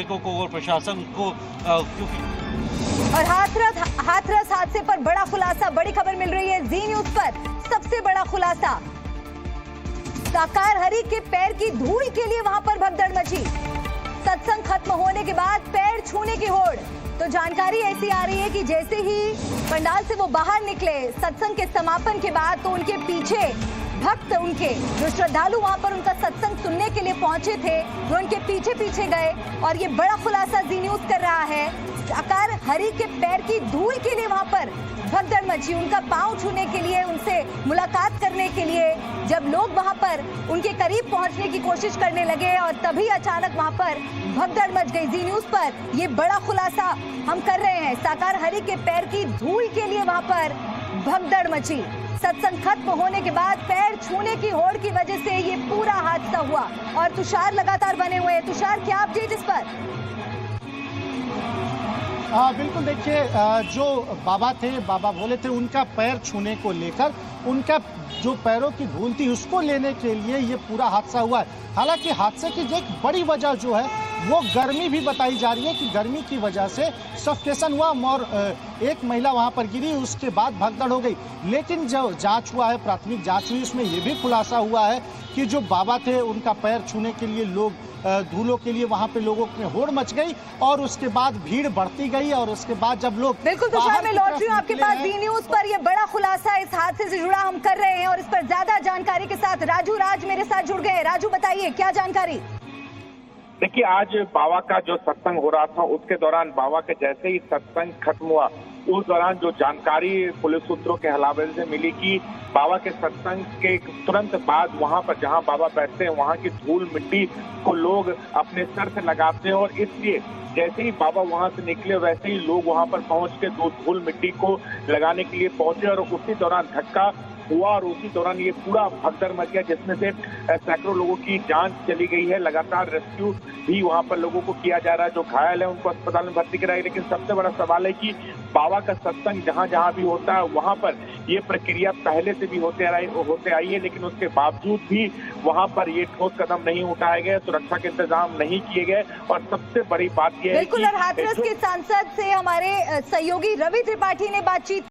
आयोजकों को और प्रशासन को, क्योंकि और हाथरस हादसे पर बड़ा खुलासा, बड़ी खबर मिल रही है जी न्यूज पर। सबसे बड़ा खुलासा, साकार हरि के पैर की धूल के लिए वहां पर भगदड़ मची। सत्संग खत्म होने के बाद पैर छूने की होड़। तो जानकारी ऐसी आ रही है कि जैसे ही पंडाल से वो बाहर निकले सत्संग के समापन के बाद, तो उनके पीछे भक्त, उनके जो श्रद्धालु वहां पर उनका सत्संग सुनने के लिए पहुंचे थे, वो उनके पीछे पीछे गए। और ये बड़ा खुलासा जी न्यूज कर रहा है, साकार हरि के पैर की धूल के लिए वहां पर भगदड़ मची। उनका पांव छूने के लिए, उनसे मुलाकात करने के लिए जब लोग वहां पर उनके करीब पहुंचने की कोशिश करने लगे, और तभी अचानक वहां पर भगदड़ मच गई। जी न्यूज पर ये बड़ा खुलासा हम कर रहे हैं, साकार हरि के पैर की धूल के लिए वहां पर भगदड़ मची। सत्संग खत्म होने के बाद पैर छूने की होड़ की वजह से ये पूरा हादसा हुआ। और तुषार लगातार बने हुए हैं। तुषार, क्या अपडेट इस पर? बिल्कुल, देखिए, जो बाबा थे, बाबा बोले थे, उनका पैर छूने को लेकर, उनका जो पैरों की धूल थी उसको लेने के लिए ये पूरा हादसा हुआ है। हालांकि हादसे की एक बड़ी वजह जो है वो गर्मी भी बताई जा रही है कि गर्मी की वजह से सफोकेशन हुआ और एक महिला वहां पर गिरी, उसके बाद भगदड़ हो गई। लेकिन जो जांच हुआ है, प्राथमिक जांच हुई, उसमें ये भी खुलासा हुआ है कि जो बाबा थे उनका पैर छूने के लिए लोग धूलों के लिए वहां पे लोगों में होड़ मच गई, और उसके बाद भीड़ बढ़ती गई, और उसके बाद जब लोग बिल्कुल तुषार, मैं लौट रही हूँ आपके पास। जी न्यूज पर ये बड़ा खुलासा इस हादसे से जुड़ा हम कर रहे हैं, और इस पर ज्यादा जानकारी के साथ राज मेरे साथ जुड़ गए। राजू, बताइए क्या जानकारी? देखिए, आज बाबा का जो सत्संग हो रहा था उसके दौरान बाबा के जैसे ही सत्संग खत्म हुआ, उस दौरान जो जानकारी पुलिस सूत्रों के हवाले से मिली कि बाबा के सत्संग के तुरंत बाद वहां पर जहां बाबा बैठते हैं वहां की धूल मिट्टी को लोग अपने सर से लगाते हैं, और इसलिए जैसे ही बाबा वहां से निकले वैसे ही लोग वहां पर पहुंच के धूल मिट्टी को लगाने के लिए पहुंचे, और उसी दौरान धक्का हुआ और उसी दौरान ये पूरा भगदड़ मच गया, जिसमें से सैकड़ों लोगों की जान चली गई है। लगातार रेस्क्यू भी वहां पर लोगों को किया जा रहा है। जो घायल है उनको अस्पताल में भर्ती कराया, लेकिन सबसे बड़ा सवाल है कि बाबा का सत्संग जहां जहां भी होता है वहां पर ये प्रक्रिया पहले से भी होते आई है, लेकिन उसके बावजूद भी वहां पर ये ठोस कदम नहीं उठाए गए, सुरक्षा के इंतजाम नहीं किए गए। और सबसे बड़ी बात यह है बिल्कुल, और हाथरस के सांसद से हमारे सहयोगी रवि त्रिपाठी ने बातचीत